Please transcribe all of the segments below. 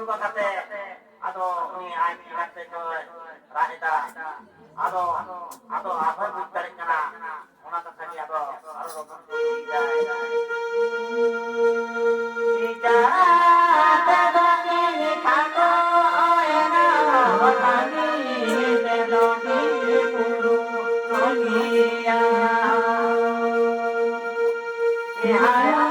udah kate ado ini aing kate ko raita ado apa bukti kana ona kata ni ado robot ida te doni thako ena watani te doni puru niya ihaya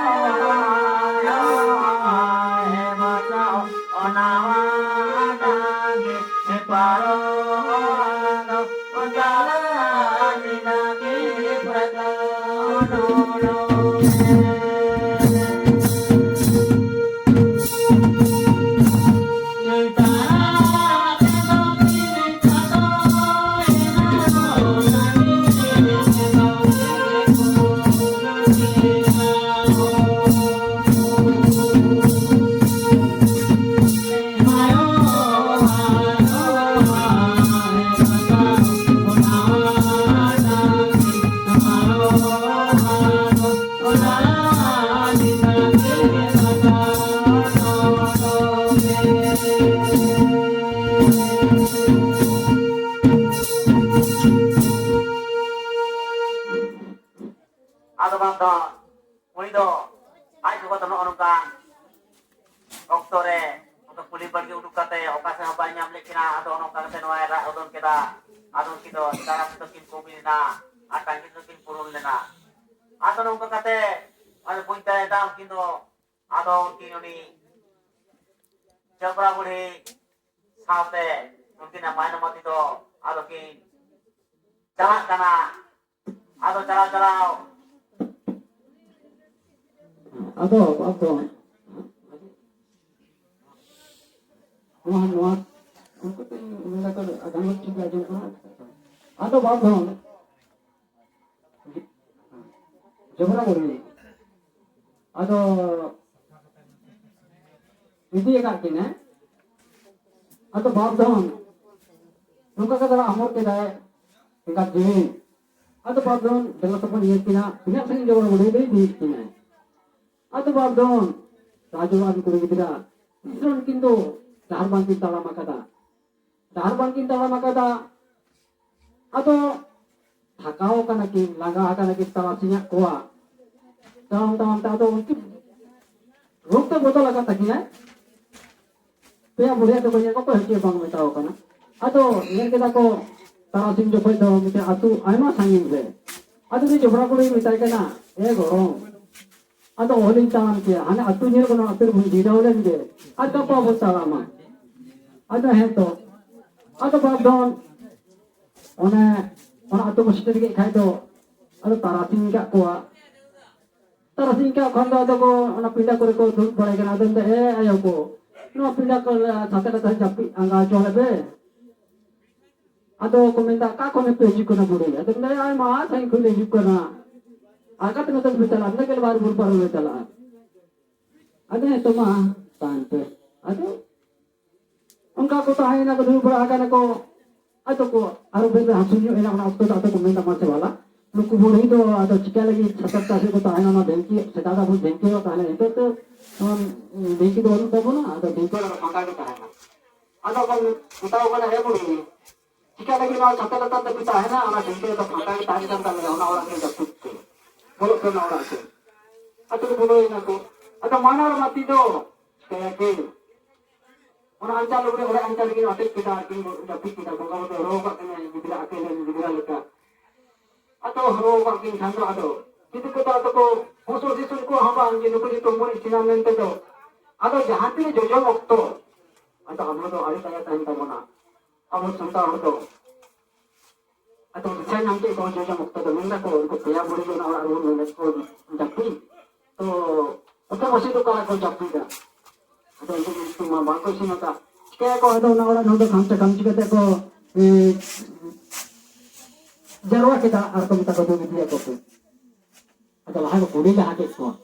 ado bangda uni do ai ko to no kan oktore untuk puli bagi uduk kate okase haba nyam lekina ado no kate no era odon keda ado kido cara to kin kubina atan kido kin purun lena ado no kate ado puita dam kido ado kinoni jabra buri saute mungkin apa nama itu ado kin jalan kana ado jalan Ado Nuan untuk mereka agama juga juga ada bagus jumlah boleh ada ini kan kini ada bagus nuka kata amor kita tingkat jadi ada bagus dengan teman yang kina banyak sekali jumlah boleh di kini ada bagus rajuan kurang kita Islam kintu Dharban kinta lama kata atau hakau kana ki laga kana ki talasinya kuah tam tato mungkin rukta botol akan takinya pia boleh atau banyak apa hati bang tahu kana atau yang kita ko talasin jo pai tahu mungkin atu aima sangin be atu ni jobra ko mitai kana gorong atau oleh tangan kia ane atu ni ko na atur bunyi dah je atau apa botol lama ada itu ada bagian orang atau mesti kita kaido ada tarasin kak kuah tarasin kak kalau ada ko orang pindah ko dulu boleh kena ada ayo ko no pindah ko sate japi angga jual be ada komentar kak komen peji ko na boleh ada nda ay mah saya ko leji ko na agak tengah tengah berjalan anda kalau baru berjalan ada itu mah tante ada Engkau ko tahay na ko dulu berakan ako ato ko aro benda hasunyo ina ko ato ato komenta macam wala luku boleh itu atau jika lagi catat kasih ko tahay na bengki sedada pun bengki ko tahay itu tu bengki doon to na atau bengki na mangka ko tahay na ato ko utaw ko na he boleh jika lagi na catat catat ko tahay na ana bengki to mangka ko tahay na na orang yang dapat boleh ko na orang ko ato ko boleh na ko ato mana orang mati do kayak gitu orang ancal udah orang ancal lagi nanti kita dapat kita bangga betul roba kena dibela akhir dan dibela leka atau roba king chandra atau itu kita atau khusus itu ko hamba angin itu itu mau isinan nanti tu atau jahat ini jojo waktu atau kamu tu ada tanya tanya mana kamu santai atau saya nanti kau jojo waktu tu mana kau kaya boleh tu orang orang mana kau dapat tu atau masih tu kalau kau dapat dah atau itu mah bagus sih nata. Kayak kau ada orang nonton kamci kata kau jarwa kita arto kita kau tu dia kau. Atau lah kau boleh lah hakik kau.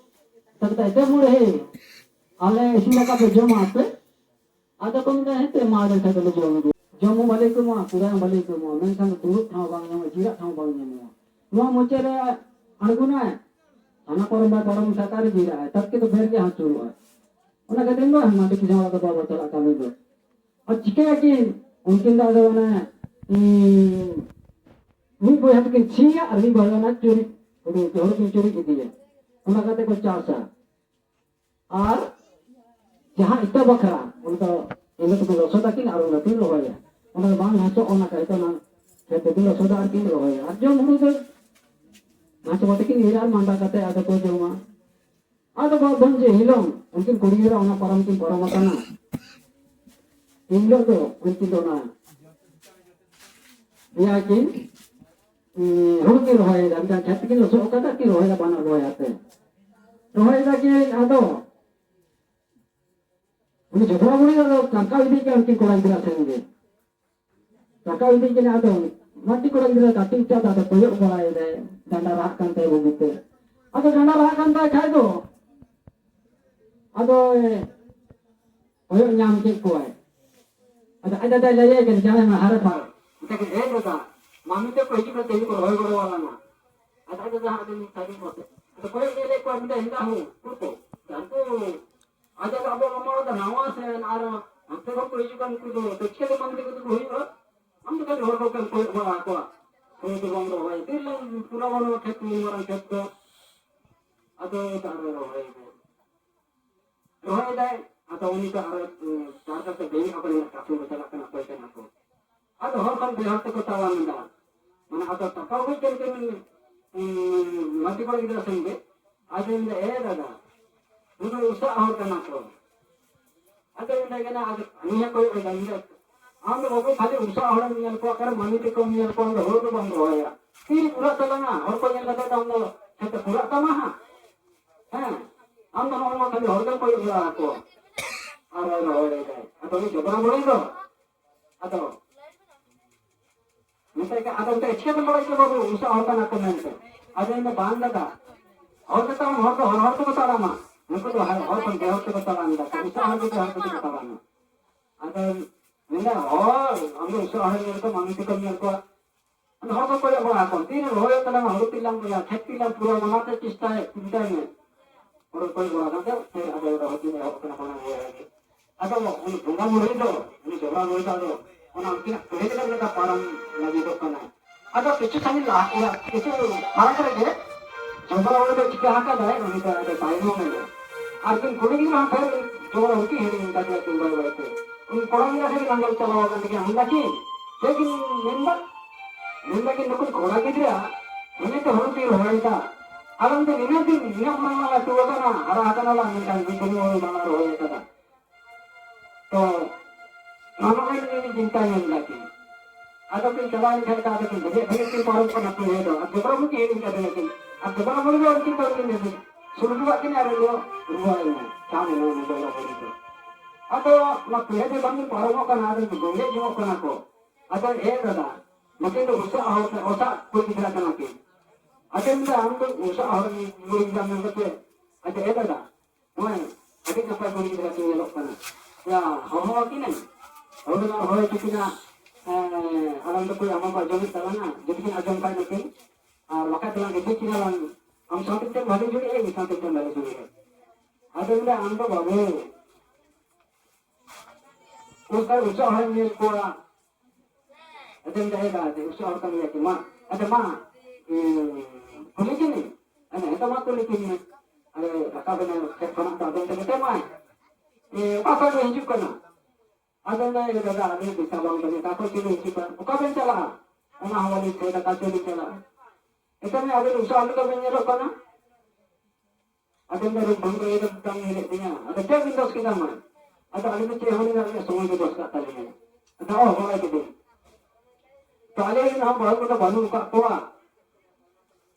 Tapi tak ada boleh. Ale sila ka jom ape. Ada kau ni itu malah kita kalau jom balik ke mana, kurang balik ke mana. Mungkin turut tahu bangnya, jirat tahu bangnya mana. Nuah muncul arguna. Anak orang sakari jirat. Tapi kita berke hancur. ona katen do mati kisah orang bawa cala kami do और चिके याकिन उनकिन दादा वाला नी बोय हम किन छिया अभी बोला ना चोरी उन्हें जोर की चोरी की दिए उन्हें कहते को चासा और जहाँ इतना बखरा उनका इन्हें तो लोसोदा किन और उन्हें तीन लोग है उन्हें बांग हाथों उन्हें कहते ना कहते तीन लोसोदा और तीन लोग है और जो मुझे तो हाथ बोलते कि नीरार मांडा कहते आधा को जो माँ आधा बहुत बंजे हिलों उनकिन कुड़ीरा उन्हें परम किन परम होता ना इन लोग तो उनकी दोना याकिन हम की रोहे दांता छत की लोसो का की रोहे बना रोहे आते रोहे का कि आदो उन्हें झगड़ा बोली तो काका विधि के उनकी कोड़ा इधर आसेंगे काका विधि के आदो माटी कोड़ा इधर काटी चाहता तो कोई बड़ा इधर डंडा राख करते वो बीते आदो डंडा राख करता खाए दो आदो कोई न्याम के कोई ada lagi kan jangan mengharap kita kan betul mami tu kau juga tadi kau roy walau na ada dah ada ni tadi kau tu kau ini lekor minta hinda hu tu dan tu ada apa nama ada nama saya ara हमसे कौ juga tu tu kecil mami tu kau hidup हम तो कल और कल कोई बड़ा को कोई तो बंद हो गई फिर पूरा बनो खेत में मरन खेत को अतो तारो रोय रोय दे atau ini ke arah cara terjadi apa yang kasus masyarakat apa yang aku atau hal kan behar tu ketawa minta mana atau takau kan mati kalau kita sendiri ada yang ada itu usaha orang kan aku ada yang kena ada ni aku ada ini हम लोगों को खाली Usha orang yang kau akan mami tu kau yang kau orang tu bang roya ini pura selanga orang kau yang kata kamu lo kita pura sama ha हम तो orang खाली orang kau yang aku ada orang atau ni coba boleh tu atau misalnya ada kita ikhlas boleh tu baru usaha orang nak komen ada yang bangga dah orang kata orang tu kata lama mereka tu orang pun dia tu kata lama dah usaha tu orang tu kata lama ada mana orang usaha orang tu mami tu kami aku orang tu kau yang orang aku ini orang tu lama orang tilang punya cek tilang pura mana tu cista cinta ni orang kau yang orang tu ada orang tu ni orang kena orang ni atau ini bunga murid tu, ini coba murid tu, orang kita kerja kita parang lagi tu kan, atau kecil kali lah, ya kecil parang kerja, coba orang tu kita angkat dah, ini kita ada tahu mana, artinya kulit ini angkat, coba orang kita hari ini kita tinggal berapa, ini orang kita hari langgar cakap orang kita angkat lagi, jadi member kita nak orang kita, ini tu orang kita orang kita, alam tu ini mana lah tu kan, arah kan lah, ini kan ini orang mana orang kita. तो मानो में नहीं चिंता नहीं लगी अगर कोई चलाने करता है तो मुझे के पारों को नपी है तो अब दोबारा मुझे ये नहीं करते लेकिन अब दोबारा मुझे और की करोगे नहीं सुरुवात के नहीं आ रही हो रुआ है चाहे नहीं मुझे लगा बोली तो अब तो मैं पहले से बंद पारों का ना तो गोले जो को ना को अगर ये दादा मुझे तो उसा कोई दिखला करना के अगर मुझे हम तो उसा और वो एग्जाम में करते अच्छा ये दादा मैं अभी तो पर कोई दिखला के लोग करना ya hawa kini hawa na hawa kita alam tu pun amam baca ni talana jadi kita ajam kai nanti maka telah kita kira lang am satu tu balik juri satu tu balik juri ada ni anda bawa usaha orang ni kora ada ni ada usaha orang ni cuma ada mana kulit ni ada itu mana kulit ni ada kakak benar sekolah tak ada ni temai apa tu hidup kena? Ada ni ada ni bisa bang bagi kakak cili hidup. Bukan bencana. Orang awal itu ada kacau di sana. Itu ni ada usaha ada bencana kena. Ada ni ada bangga itu tentang hidup dia. Ada dia windows kita mana? Ada ada ni cewek ni ada semua itu bos kat tadi ni. Ada boleh gitu. Kalau ini ham baru kita baru buka tua.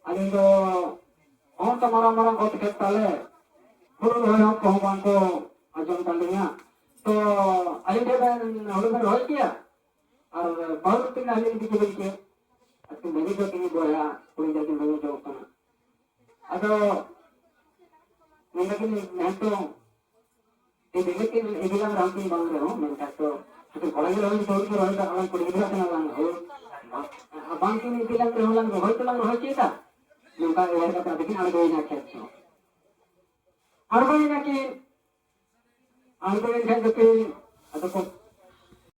Ada itu orang tamarang-marang kau tiket tale. Kalau orang kau bangko ajam talinya, तो अली थे मैं हम लोग रोज किया और बहुत दिन अली की चीज़ किए अब मेरी जो किन्हीं बोला कोई जगह मेरी जो करना अब मैंने कि मैं तो ये बिलाम रामकिन बांग रहा हूँ मैंने कहा तो कॉलेज में रोज तो रोज का अलग कोई बिला करना लाना हो बांग की नहीं बिलाम रहो लांग रोज तो लांग रोज किया था उनका ये का लेकिन अलग हो ना खेल और कोई ना कि angko yang kan tapi atau kok